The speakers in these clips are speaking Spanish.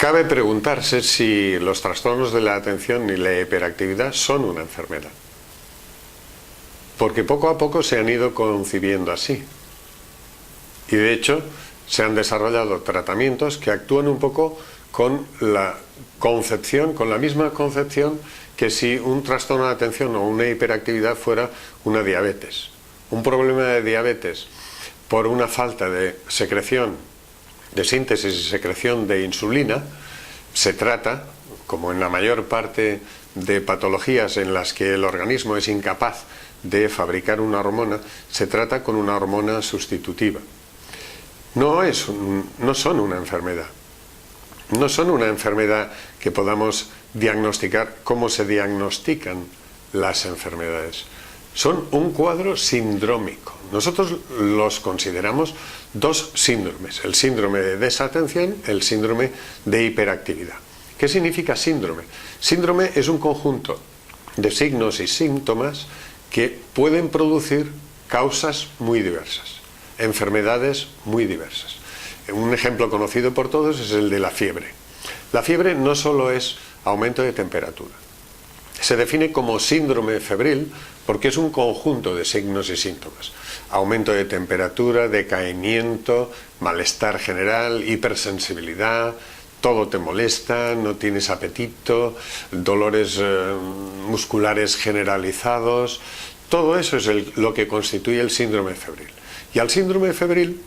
Cabe preguntarse si los trastornos de la atención y la hiperactividad son una enfermedad. Porque poco a poco se han ido concibiendo así. Y de hecho se han desarrollado tratamientos que actúan un poco con la concepción, con la misma concepción que si un trastorno de atención o una hiperactividad fuera una diabetes. Un problema de diabetes por una falta de secreción, de síntesis y secreción de insulina, se trata, como en la mayor parte de patologías en las que el organismo es incapaz de fabricar una hormona, se trata con una hormona sustitutiva. No son una enfermedad. No son una enfermedad que podamos diagnosticar como se diagnostican las enfermedades. Son un cuadro sindrómico. Nosotros los consideramos dos síndromes: el síndrome de desatención, el síndrome de hiperactividad. ¿Qué significa síndrome? Síndrome es un conjunto de signos y síntomas que pueden producir causas muy diversas, enfermedades muy diversas. Un ejemplo conocido por todos es el de la fiebre. La fiebre no solo es aumento de temperatura. Se define como síndrome febril porque es un conjunto de signos y síntomas. Aumento de temperatura, decaimiento, malestar general, hipersensibilidad, todo te molesta, no tienes apetito, dolores musculares generalizados. Todo eso es lo que constituye el síndrome febril. Y al síndrome febril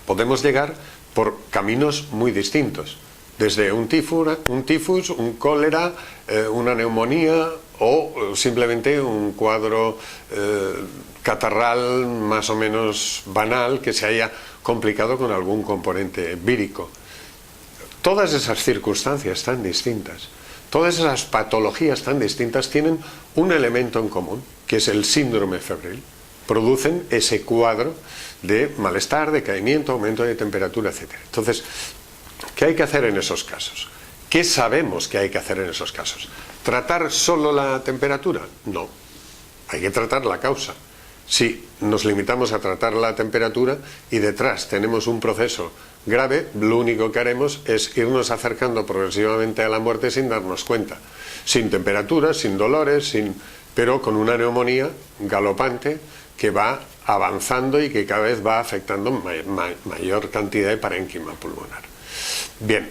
podemos llegar por caminos muy distintos. Desde un tifus, un cólera, una neumonía o simplemente un cuadro catarral más o menos banal que se haya complicado con algún componente vírico. Todas esas circunstancias tan distintas, todas esas patologías tan distintas tienen un elemento en común, que es el síndrome febril. Producen ese cuadro de malestar, decaimiento, aumento de temperatura, etc. Entonces, ¿qué hay que hacer en esos casos? ¿Qué sabemos que hay que hacer en esos casos? ¿Tratar solo la temperatura? No. Hay que tratar la causa. Si nos limitamos a tratar la temperatura y detrás tenemos un proceso grave, lo único que haremos es irnos acercando progresivamente a la muerte sin darnos cuenta. Sin temperatura, sin dolores, pero con una neumonía galopante que va avanzando y que cada vez va afectando mayor cantidad de parénquima pulmonar. Bien,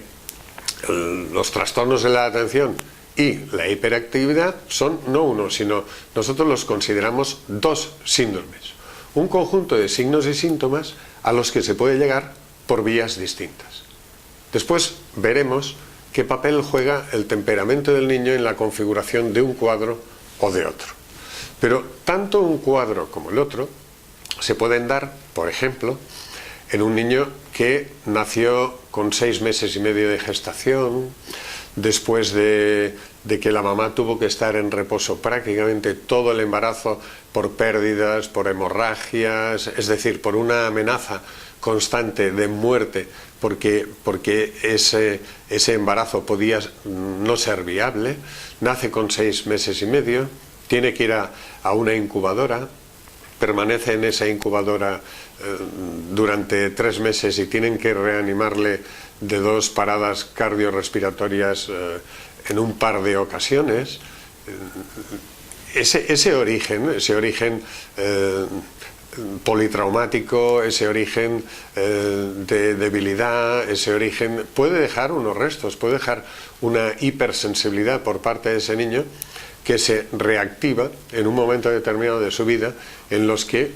los trastornos de la atención y la hiperactividad son no uno, sino nosotros los consideramos dos síndromes, un conjunto de signos y síntomas a los que se puede llegar por vías distintas. Después veremos qué papel juega el temperamento del niño en la configuración de un cuadro o de otro. Pero tanto un cuadro como el otro se pueden dar, por ejemplo, en un niño que nació con 6 meses y medio de gestación, después de que la mamá tuvo que estar en reposo prácticamente todo el embarazo por pérdidas, por hemorragias, es decir, por una amenaza constante de muerte, porque ese embarazo podía no ser viable. Nace con 6 meses y medio, tiene que ir a una incubadora, permanece en esa incubadora durante 3 meses y tienen que reanimarle de 2 paradas cardiorrespiratorias en un par de ocasiones. Ese origen politraumático, ese origen de debilidad, ese origen puede dejar unos restos, puede dejar una hipersensibilidad por parte de ese niño que se reactiva en un momento determinado de su vida en los que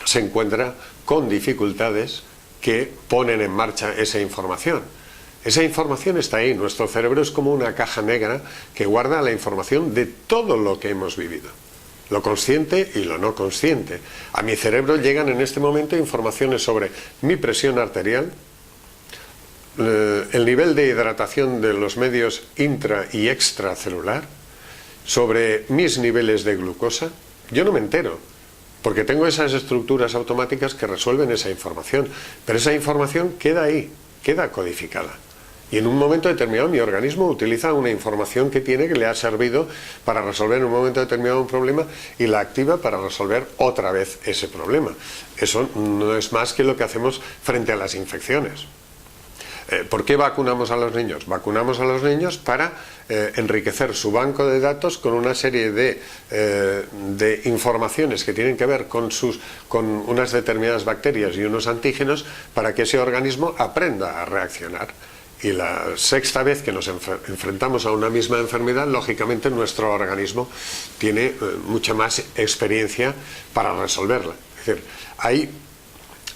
se encuentra con dificultades que ponen en marcha esa información. Esa información está ahí. Nuestro cerebro es como una caja negra que guarda la información de todo lo que hemos vivido, lo consciente y lo no consciente. A mi cerebro llegan en este momento informaciones sobre mi presión arterial, el nivel de hidratación de los medios intra y extracelular, sobre mis niveles de glucosa. Yo no me entero, porque tengo esas estructuras automáticas que resuelven esa información, pero esa información queda ahí, queda codificada. Y en un momento determinado mi organismo utiliza una información que tiene, que le ha servido para resolver en un momento determinado un problema, y la activa para resolver otra vez ese problema. Eso no es más que lo que hacemos frente a las infecciones. ¿Por qué vacunamos a los niños? Vacunamos a los niños para enriquecer su banco de datos con una serie de informaciones que tienen que ver con unas determinadas bacterias y unos antígenos, para que ese organismo aprenda a reaccionar. Y la sexta vez que nos enfrentamos a una misma enfermedad, lógicamente nuestro organismo tiene mucha más experiencia para resolverla. Es decir,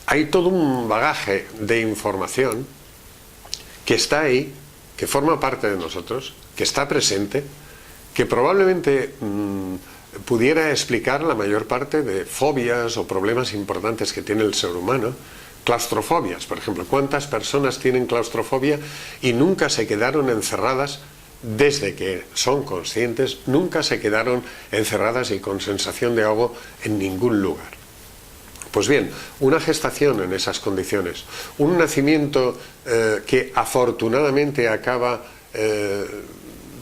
hay todo un bagaje de información que está ahí, que forma parte de nosotros, que está presente, que probablemente pudiera explicar la mayor parte de fobias o problemas importantes que tiene el ser humano. Claustrofobias, por ejemplo. ¿Cuántas personas tienen claustrofobia y nunca se quedaron encerradas? Desde que son conscientes, nunca se quedaron encerradas y con sensación de ahogo en ningún lugar. Pues bien, una gestación en esas condiciones, un nacimiento que afortunadamente acaba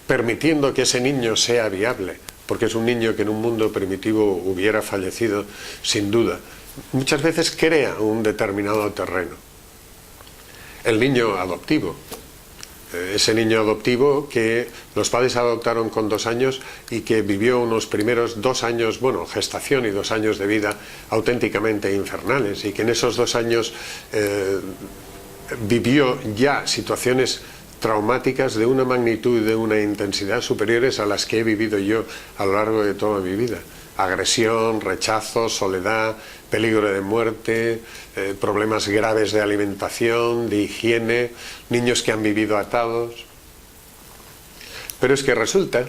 permitiendo que ese niño sea viable, porque es un niño que en un mundo primitivo hubiera fallecido sin duda, muchas veces crea un determinado terreno. El niño adoptivo, ese niño adoptivo que los padres adoptaron con 2 años y que vivió unos primeros 2 años, bueno, gestación y 2 años de vida auténticamente infernales, y que en esos 2 años vivió ya situaciones traumáticas de una magnitud y de una intensidad superiores a las que he vivido yo a lo largo de toda mi vida. Agresión, rechazo, soledad, peligro de muerte, problemas graves de alimentación, de higiene, niños que han vivido atados. Pero es que resulta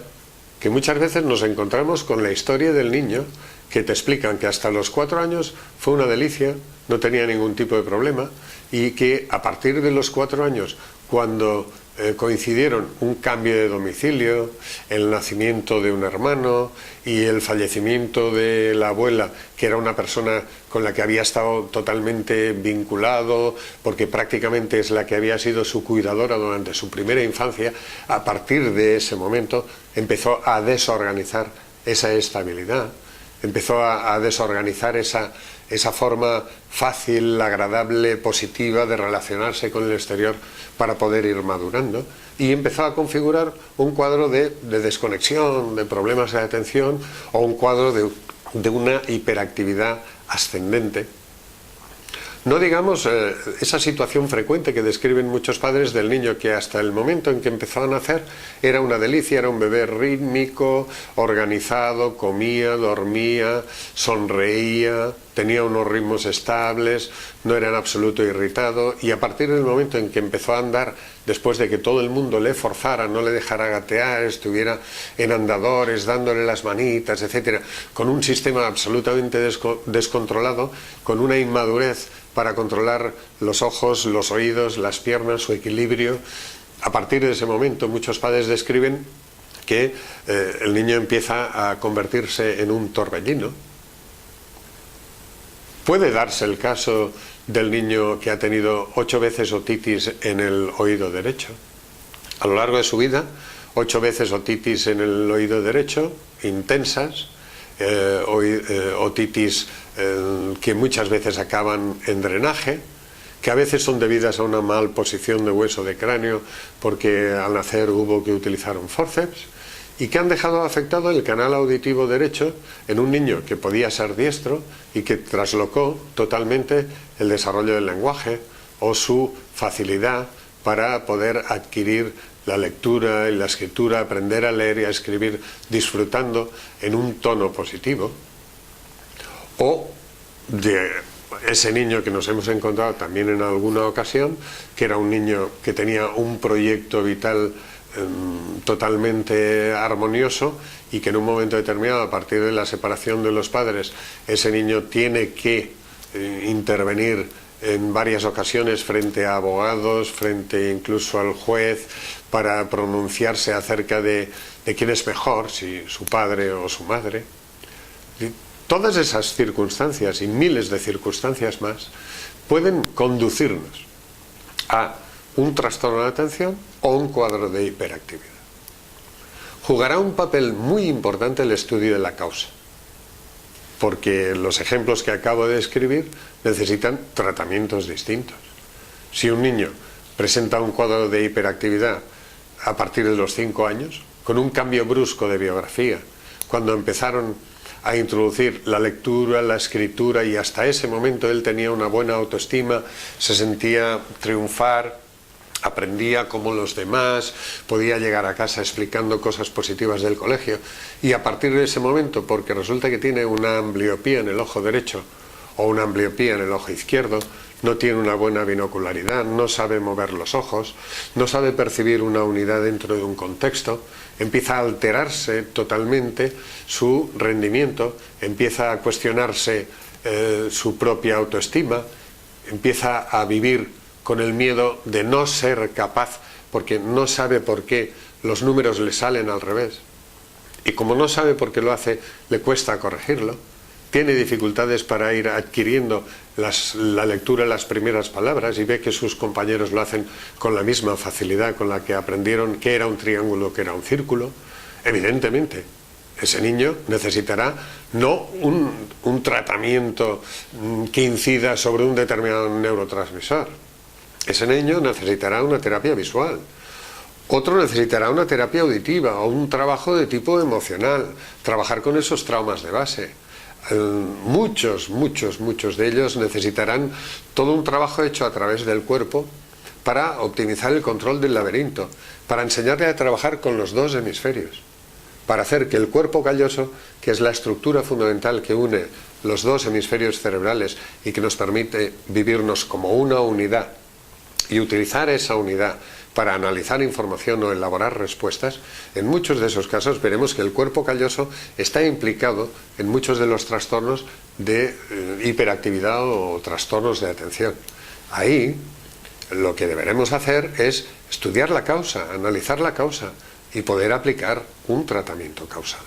que muchas veces nos encontramos con la historia del niño que te explican que hasta los 4 años fue una delicia, no tenía ningún tipo de problema, y que a partir de los 4 años, cuando coincidieron un cambio de domicilio, el nacimiento de un hermano y el fallecimiento de la abuela, que era una persona con la que había estado totalmente vinculado, porque prácticamente es la que había sido su cuidadora durante su primera infancia, a partir de ese momento empezó a desorganizar esa estabilidad, empezó a desorganizar esa forma fácil, agradable, positiva de relacionarse con el exterior para poder ir madurando, y empezó a configurar un cuadro de desconexión, de problemas de atención, o un cuadro de una hiperactividad ascendente. No digamos esa situación frecuente que describen muchos padres del niño que hasta el momento en que empezó a nacer era una delicia, era un bebé rítmico, organizado, comía, dormía, sonreía, tenía unos ritmos estables, no era en absoluto irritado, y a partir del momento en que empezó a andar, después de que todo el mundo le forzara, no le dejara gatear, estuviera en andadores, dándole las manitas, etcétera, con un sistema absolutamente descontrolado, con una inmadurez para controlar los ojos, los oídos, las piernas, su equilibrio. A partir de ese momento muchos padres describen que el niño empieza a convertirse en un torbellino. Puede darse el caso del niño que ha tenido 8 veces otitis en el oído derecho. A lo largo de su vida, 8 veces otitis en el oído derecho, intensas, otitis que muchas veces acaban en drenaje, que a veces son debidas a una mal posición de hueso de cráneo porque al nacer hubo que utilizar un fórceps, y que han dejado afectado el canal auditivo derecho en un niño que podía ser diestro y que traslocó totalmente el desarrollo del lenguaje o su facilidad para poder adquirir la lectura y la escritura, aprender a leer y a escribir disfrutando en un tono positivo. O de ese niño que nos hemos encontrado también en alguna ocasión, que era un niño que tenía un proyecto vital totalmente armonioso, y que en un momento determinado, a partir de la separación de los padres, ese niño tiene que intervenir en varias ocasiones frente a abogados, frente incluso al juez, para pronunciarse acerca de quién es mejor, si su padre o su madre. Y todas esas circunstancias y miles de circunstancias más pueden conducirnos a un trastorno de atención o un cuadro de hiperactividad. Jugará un papel muy importante el estudio de la causa, porque los ejemplos que acabo de describir necesitan tratamientos distintos. Si un niño presenta un cuadro de hiperactividad a partir de los 5 años, con un cambio brusco de biografía, cuando empezaron a introducir la lectura, la escritura, y hasta ese momento él tenía una buena autoestima, se sentía triunfar, aprendía como los demás, podía llegar a casa explicando cosas positivas del colegio, y a partir de ese momento, porque resulta que tiene una ambliopía en el ojo derecho o una ambliopía en el ojo izquierdo, no tiene una buena binocularidad, no sabe mover los ojos, no sabe percibir una unidad dentro de un contexto, empieza a alterarse totalmente su rendimiento, empieza a cuestionarse su propia autoestima, empieza a vivir con el miedo de no ser capaz, porque no sabe por qué los números le salen al revés. Y como no sabe por qué lo hace, le cuesta corregirlo. Tiene dificultades para ir adquiriendo la lectura de las primeras palabras, y ve que sus compañeros lo hacen con la misma facilidad con la que aprendieron qué era un triángulo, qué era un círculo. Evidentemente, ese niño necesitará no un tratamiento que incida sobre un determinado neurotransmisor. Ese niño necesitará una terapia visual. Otro necesitará una terapia auditiva o un trabajo de tipo emocional, trabajar con esos traumas de base. Muchos de ellos necesitarán todo un trabajo hecho a través del cuerpo para optimizar el control del laberinto, para enseñarle a trabajar con los dos hemisferios, para hacer que el cuerpo calloso, que es la estructura fundamental que une los dos hemisferios cerebrales y que nos permite vivirnos como una unidad y utilizar esa unidad para analizar información o elaborar respuestas, en muchos de esos casos veremos que el cuerpo calloso está implicado en muchos de los trastornos de hiperactividad o trastornos de atención. Ahí lo que deberemos hacer es estudiar la causa, analizar la causa y poder aplicar un tratamiento causal.